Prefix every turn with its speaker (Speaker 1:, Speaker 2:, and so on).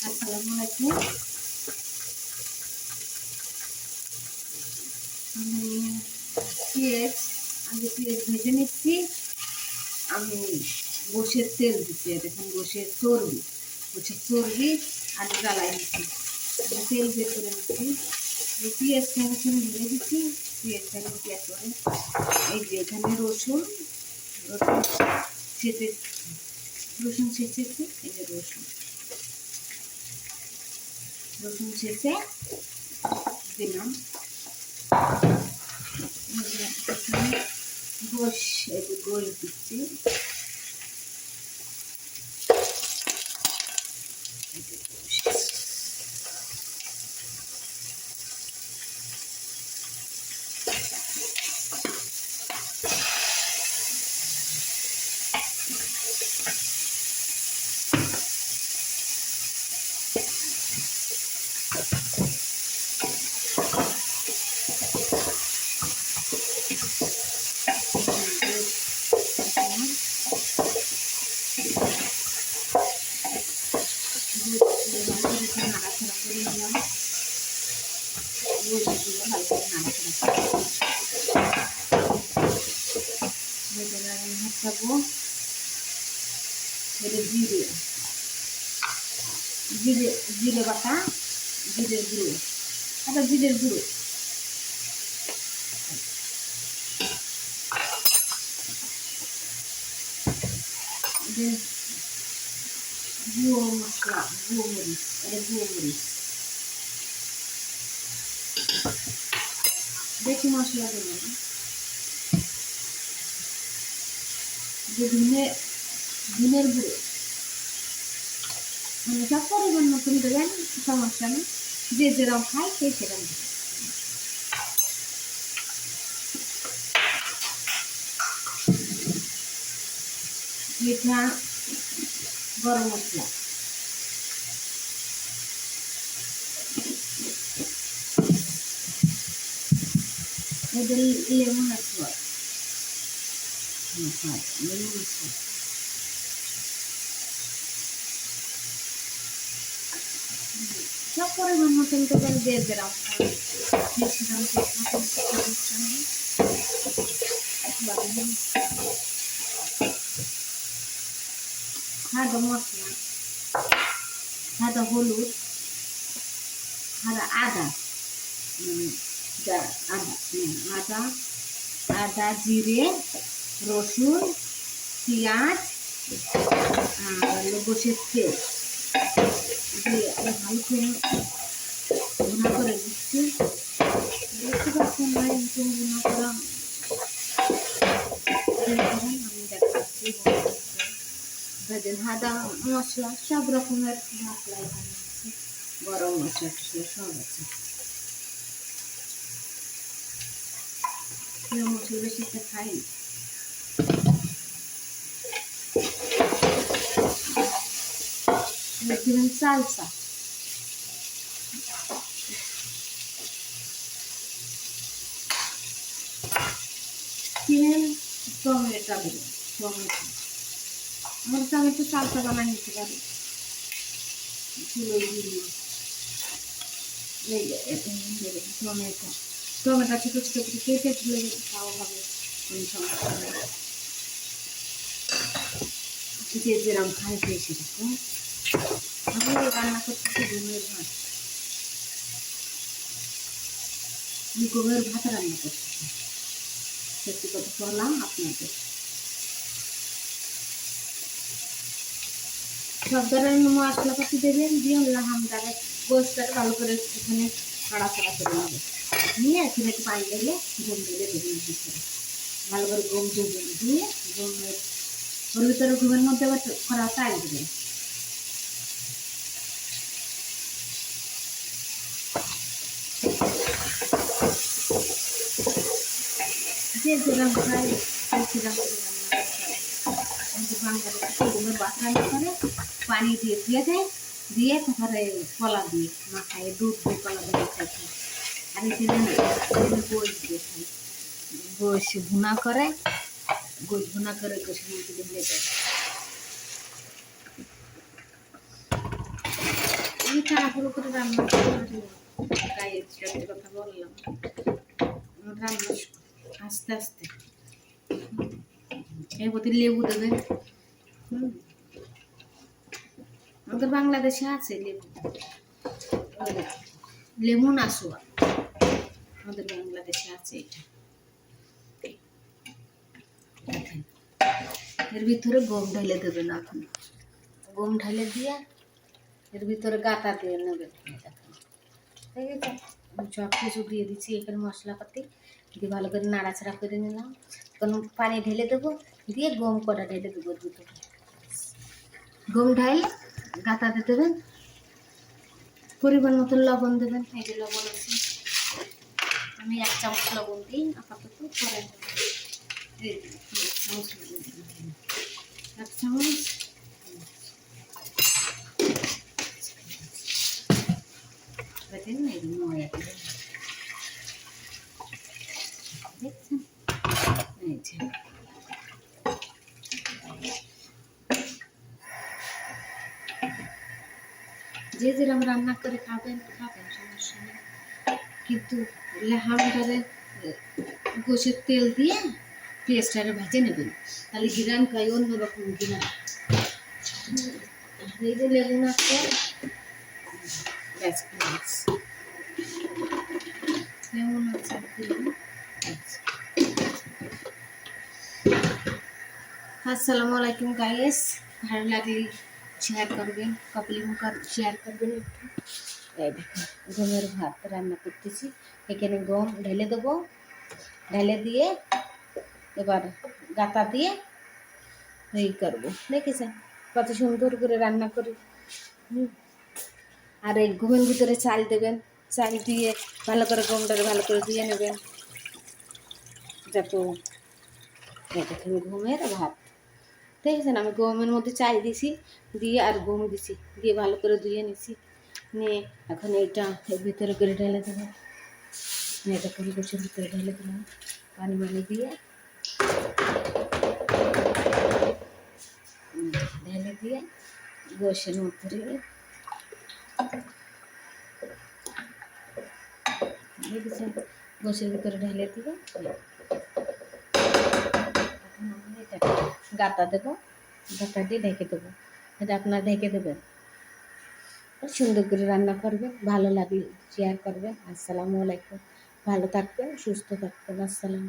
Speaker 1: আসসালামু আলাইকুম। আমি পেঁয়াজ পেঁয়াজ ভেজে নিচ্ছি। আমি গোশের তেল দিচ্ছি, এখন গোশের চর্বি আলু জ্বালাই নিচ্ছি। তেল বের করে নিচ্ছি, পেঁয়াজটা এখন ঢেলে দিচ্ছি। পেঁয়াজটা দেওয়ার পরে এই যে এখানে রসুন ছেঁচেছি। এই যে রসুন ছেঁচে দিলাম। গোশ দিচ্ছি। নাড়াচাড়া করে নিলাম। ভালো করে নাড়াচাড়া জিরে বাটা, জিরের গুঁড়ো, জিরের গুঁড়ো, গুঁড়ো মশলা, গুঁড়ো মরিচ, বেশি মশলা দেবো না। ধনের গুঁড়ো মানে সব পরিমাণ মতন দেবেন, সমস্যা নেই। যে যেরকম খায় সেই সেরকম দেবেন। মিঠা গরম মশলা, এদের লেমন মশলা, সব পরিমাণ মতন দেবেন। যে যেরকম সাদা মশলা, সাদা হলুদ, আদা, আদা, জিরে, রসুন, পেঁয়াজ আর গোশের তেল দিয়ে ভালো করে ভুনা করে দিচ্ছি। দেখতে পাচ্ছেন না এরকম ভুনা করা আমি দেখাচ্ছি। ভেজে আদা মশলা, সব রকমের মশলা এখানে আছে, গরম মশলা টসলা সব আছে। মশলা বেশি একটা খাই দিবেন সালসা, টমেটো দেবেন। আমার টমেটো সালসা বানিয়ে নিতে পারি। টমেটো ছোট ছোট করে কেটে তুলে খাওয়া হবে, কোনো সমস্যা নেই। যে যেরকম খাই খেয়ে সেরকম। আমি রান্না করতেছি গমের ভাত, রান্না করতেছি। সত্যি কথা বললাম আপনাদের। সব ধরনের মশলাপাতি দেবেন, দিয়ে হামদারে গোশটাকে ভালো করে এখানে নাড়াচাড়া করে নেবে। নিয়ে এখানে একটু পানি দিলে গম দিলে দেবেন ভিতরে, ভালো করে গম দেবেন। দিয়ে গমের ওর ভিতরে ঘুমের মধ্যে আবার করা চাল দেবেন। যে যেরকম খাই সেরকম গমের ভাত রান্না করে পানি দিয়ে দিয়ে তারপরে কলা দিয়ে মাখায়, দুধ দিয়ে কলা দিয়ে খাইছে। আর এখানে গোশ দিয়ে খাই, গোশ ভুনা করে গোশের মধ্যে ঢেলে দেয়। তাড়াহুড়ো করে রান্না করতে পারি না। গায়ে একটা কথা বললাম, রান্না আস্তে আস্তে। এর প্রতি লেবু দেবেন। আমাদের বাংলাদেশে আছে লেবু, লেমন আসোয়া, আমাদের বাংলাদেশে আছে এটা। দেখেন, এর ভিতরে গম ঢেলে দেবেন। এখন গম ঢেলে দিয়ে এর ভিতরে গাঁতা দিয়ে নেবেন। দেখেন, ঠিক আছে, আমি সব কিছু দিয়ে দিচ্ছি এখানে মশলাপাতি দিয়ে ভালো করে নাড়াচাড়া করে নিলাম। কোনো পানি ঢেলে দেবো, দিয়ে গম কটা ঢেলে দেবো এর ভিতরে। গম ঢাইলে গাঁতাতে দেবেন, পরিমাণ মতন লবণ দেবেন। এই যে লবণ আছে, আমি 1 চামচ লবণ দিই আপাতত, পরে 1 চামচ লবণ দিই, 1 চামচ। দেখেন এই ময়া দেখছেন, এই যে যে যেরকম রান্না করে খাবেন খাবেন, সমস্যা নেই। কিন্তু লেহামটারে গোশের তেল দিয়ে পেঁয়াজটারে ভেজে নেবেন, তাহলে ঘিরান খাই অন্যরকম ঘিরান। এই যে লেবু নাচটা লেবু নাচটা দিলাম। আসসালামু আলাইকুম গাইস, ভালো লাগলে শেয়ার করবেন, কপিল মুখার শেয়ার করবেন একটু। এই দেখুন, গমের ভাত রান্না করতেছি। এখানে গম ঢেলে দেবো, ঢেলে দিয়ে এবার গাঁতা দিয়ে এই করবো। দেখেছেন কত সুন্দর করে রান্না করি। আর এই গমের ভিতরে চাল দেবেন, চাল দিয়ে ভালো করে গমটারে ভালো করে দিয়ে নেবেন, যত দেখেন গমের ভাত। দেখেছেন আমি গমের মধ্যে চাল দিছি, দিয়ে আর গম দিছি, দিয়ে ভালো করে ধুয়ে নিছি, নিয়ে এখন এইটা এর ভিতরে করে ঢেলে দেবো। এটা করে গোছের ভিতরে ঢেলে দিলাম, পানি মানি দিয়ে ঢেলে দিয়ে গোশের মধ্যে দেখেছেন গোশের ভিতরে ঢেলে দিয়ে গাঁতা দেবো, গাঁতা দিয়ে ঢেকে দেবো। এটা আপনার ঢেকে দেবেন, সুন্দর করে রান্না করবেন। ভালো লাগলে শেয়ার করবেন। আসসালামু আলাইকুম, ভালো থাকবেন, সুস্থ থাকবেন। আসসালাম।